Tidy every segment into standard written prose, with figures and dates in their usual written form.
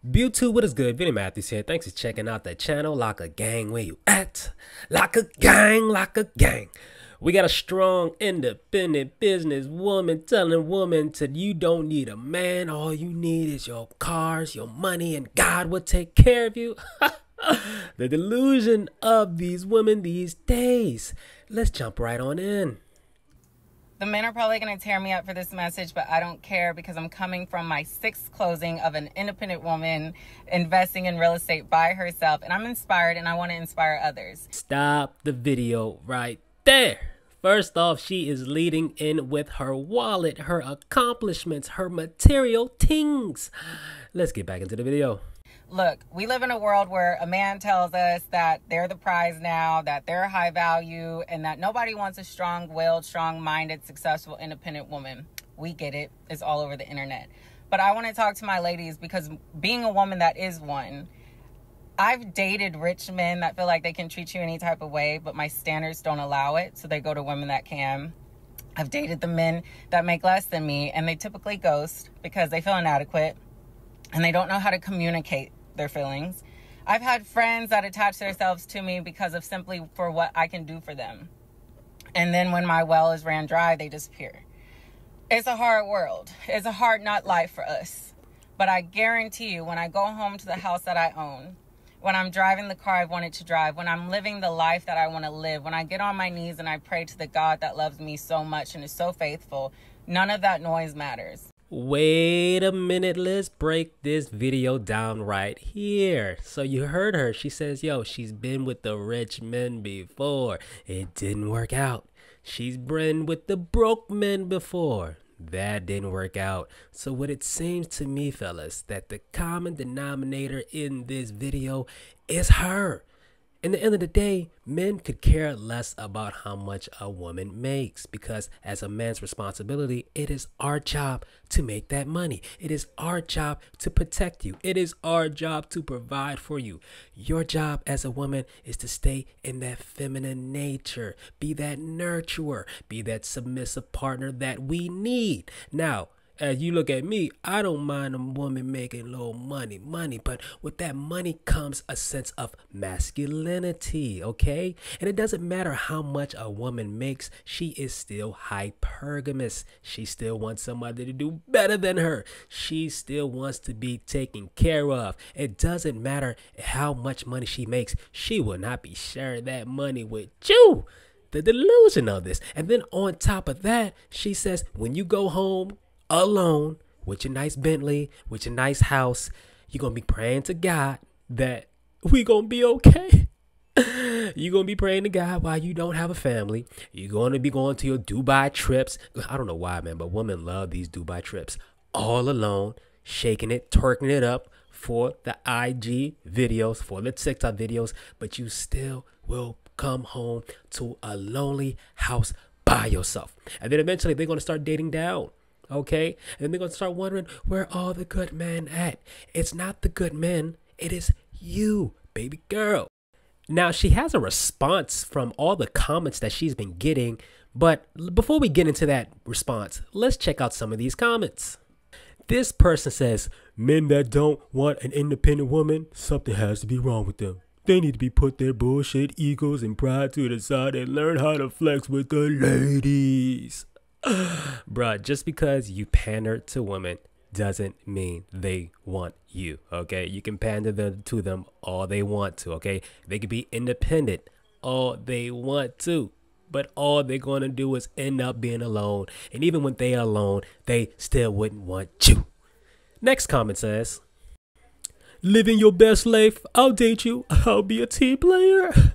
YouTube, what is good? Vinny Matthews here. Thanks for checking out the channel. Like a gang, where you at? Like a gang, like a gang. We got a strong, independent business woman telling women that you don't need a man. All you need is your cars, your money, and God will take care of you. The delusion of these women these days. Let's jump right on in. The men are probably going to tear me up for this message, but I don't care because I'm coming from my 6th closing of an independent woman investing in real estate by herself. And I'm inspired and I want to inspire others. Stop the video right there. First off, she is leading in with her wallet, her accomplishments, her material things. Let's get back into the video. Look, we live in a world where a man tells us that they're the prize now, that they're high value, and that nobody wants a strong-willed, strong-minded, successful, independent woman. We get it. It's all over the internet. But I want to talk to my ladies because being a woman that is one, I've dated rich men that feel like they can treat you any type of way, but my standards don't allow it, so they go to women that can. I've dated the men that make less than me, and they typically ghost because they feel inadequate, and they don't know how to communicate their feelings. I've had friends that attach themselves to me because of simply for what I can do for them. And then when my well is ran dry, they disappear. It's a hard world. It's a hard not life for us. But I guarantee you, when I go home to the house that I own, when I'm driving the car I wanted to drive, when I'm living the life that I want to live, when I get on my knees and I pray to the God that loves me so much and is so faithful, none of that noise matters. Wait a minute, let's break this video down right here. So you heard her. She says, yo, she's been with the rich men before. It didn't work out. She's been with the broke men before. That didn't work out. So what it seems to me, fellas, that the common denominator in this video is her. In the end of the day, men could care less about how much a woman makes because as a man's responsibility, it is our job to make that money. It is our job to protect you. It is our job to provide for you. Your job as a woman is to stay in that feminine nature, be that nurturer, be that submissive partner that we need. Now, as you look at me, I don't mind a woman making a little money, but with that money comes a sense of masculinity, okay? And it doesn't matter how much a woman makes, she is still hypergamous. She still wants somebody to do better than her. She still wants to be taken care of. It doesn't matter how much money she makes, she will not be sharing that money with you. The delusion of this. And then on top of that, she says, when you go home, alone with your nice Bentley, with your nice house, you're gonna be praying to God that we gonna be okay. You're gonna be praying to God while you don't have a family. You're gonna be going to your Dubai trips. I don't know why, man, but women love these Dubai trips. All alone, shaking it, twerking it up for the IG videos, for the TikTok videos, but you still will come home to a lonely house by yourself. And then eventually they're gonna start dating down. Okay, and then they're gonna start wondering where all the good men at. It's not the good men, it is you, baby girl. Now she has a response from all the comments that she's been getting, but before we get into that response, let's check out some of these comments. This person says, men that don't want an independent woman, something has to be wrong with them. They need to be put their bullshit egos and pride to the side and learn how to flex with the ladies. Bruh, just because you pander to women doesn't mean they want you, okay? You can pander to them all they want to, okay? They can be independent all they want to, but all they're going to do is end up being alone. And even when they are alone, they still wouldn't want you. Next comment says, living your best life, I'll date you, I'll be a team player.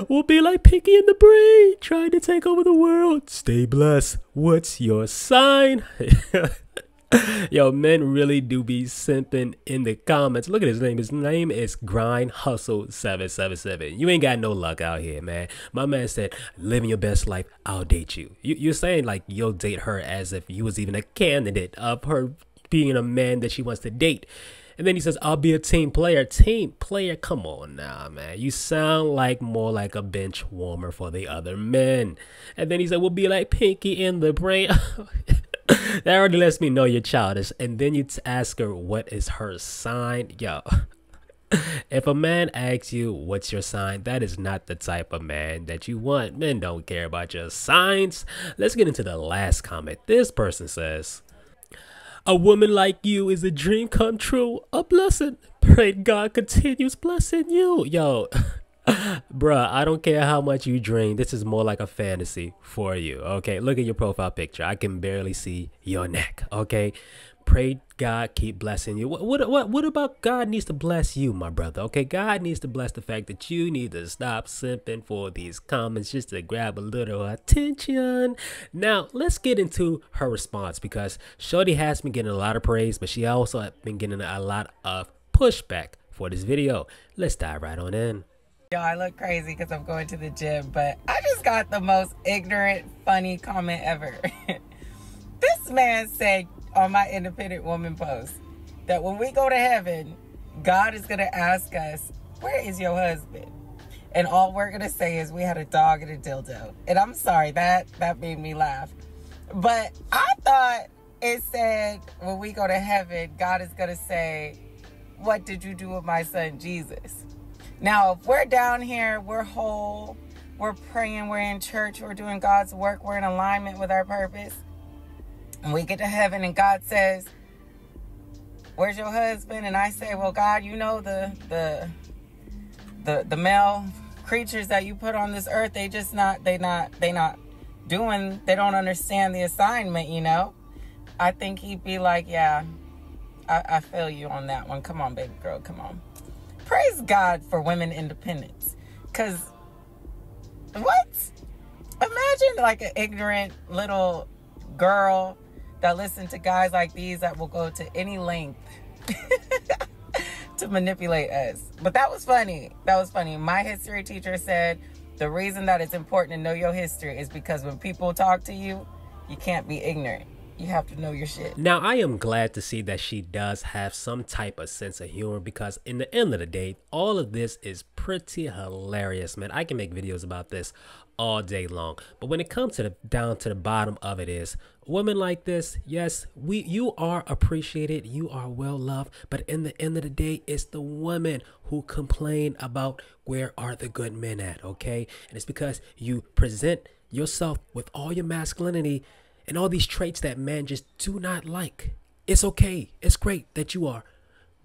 We'll be like Pinky and the Brain, trying to take over the world. Stay blessed. What's your sign? Yo, men really do be simping in the comments. Look at his name. His name is Grind Hustle 777. You ain't got no luck out here, man. My man said, living your best life, I'll date you. You're saying like you'll date her as if you was even a candidate of her being a man that she wants to date. And then he says, I'll be a team player. Team player? Come on now, man. You sound like more like a bench warmer for the other men. And then he said, we'll be like Pinky in the Brain. That already lets me know you're childish. And then you ask her what is her sign. Yo, if a man asks you what's your sign, that is not the type of man that you want. Men don't care about your signs. Let's get into the last comment. This person says, a woman like you is a dream come true, a blessing. Pray God continues blessing you. Yo, bruh, I don't care how much you dream. This is more like a fantasy for you. Okay, look at your profile picture. I can barely see your neck. Okay, pray God keep blessing you. What about God needs to bless you, my brother? Okay, God needs to bless the fact that you need to stop simping for these comments just to grab a little attention. Now, let's get into her response, because Shorty has been getting a lot of praise, but she also has been getting a lot of pushback for this video. Let's dive right on in. Yo, I look crazy because I'm going to the gym, but I just got the most ignorant, funny comment ever. This man said on my independent woman post that when we go to heaven, God is going to ask us, where is your husband? And all we're going to say is we had a dog and a dildo. And I'm sorry, that made me laugh. But I thought it said when we go to heaven, God is going to say, what did you do with my son Jesus? Now, if we're down here, we're whole, we're praying, we're in church, we're doing God's work, we're in alignment with our purpose, and we get to heaven and God says, where's your husband? And I say, well, God, you know the male creatures that you put on this earth, they don't understand the assignment, you know? I think he'd be like, yeah, I feel you on that one. Come on, baby girl, come on. Praise God for women independence. Because, what? Imagine like an ignorant little girl that listens to guys like these that will go to any length to manipulate us. But that was funny. That was funny. My history teacher said the reason that it's important to know your history is because when people talk to you, you can't be ignorant. You have to know your shit. Now, I am glad to see that she does have some type of sense of humor, because in the end of the day, all of this is pretty hilarious, man. I can make videos about this all day long. But when it comes to down to the bottom of it is, women like this, yes, you are appreciated, you are well loved, but in the end of the day, it's the women who complain about where are the good men at, okay? And it's because you present yourself with all your masculinity and all these traits that men just do not like. It's okay. It's great that you are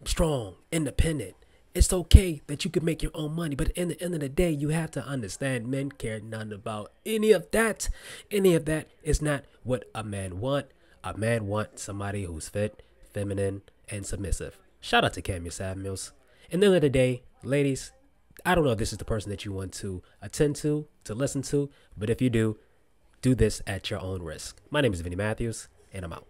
strong, independent. It's okay that you can make your own money. But in the end of the day, you have to understand men care nothing about any of that. Any of that is not what a man wants. A man wants somebody who's fit, feminine, and submissive. Shout out to Camille Samuels. In the end of the day, ladies, I don't know if this is the person that you want to attend to listen to. But if you do this at your own risk. My name is Vinny Matthews, and I'm out.